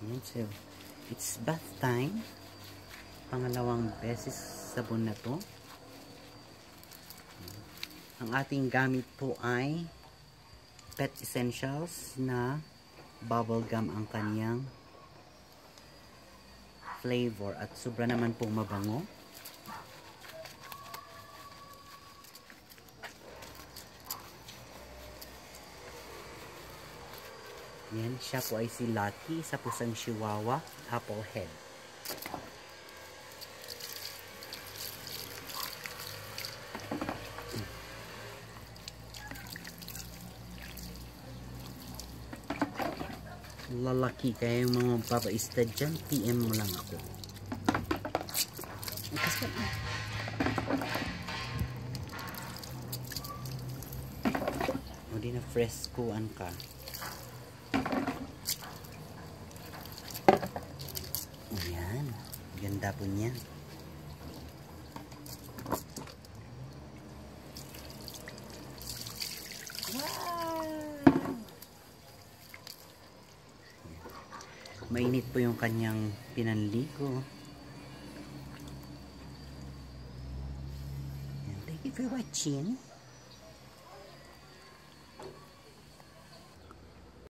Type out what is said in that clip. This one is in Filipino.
Ayan, so it's bath time. Pangalawang beses sabon na to. Ang ating gamit po ay Pet Essentials na bubble gum ang kaniyang flavor at sobra naman pong mabango. Yan, siya po ay si Lucky, isa po siyang Chihuahua, apple head. Lalaki, kaya yung mga papaista dyan, PM mo lang ako. O di na frescoan ka. Ayan, ganda po niya. Mainit po yung kanyang pinanligo. Thank you for watching.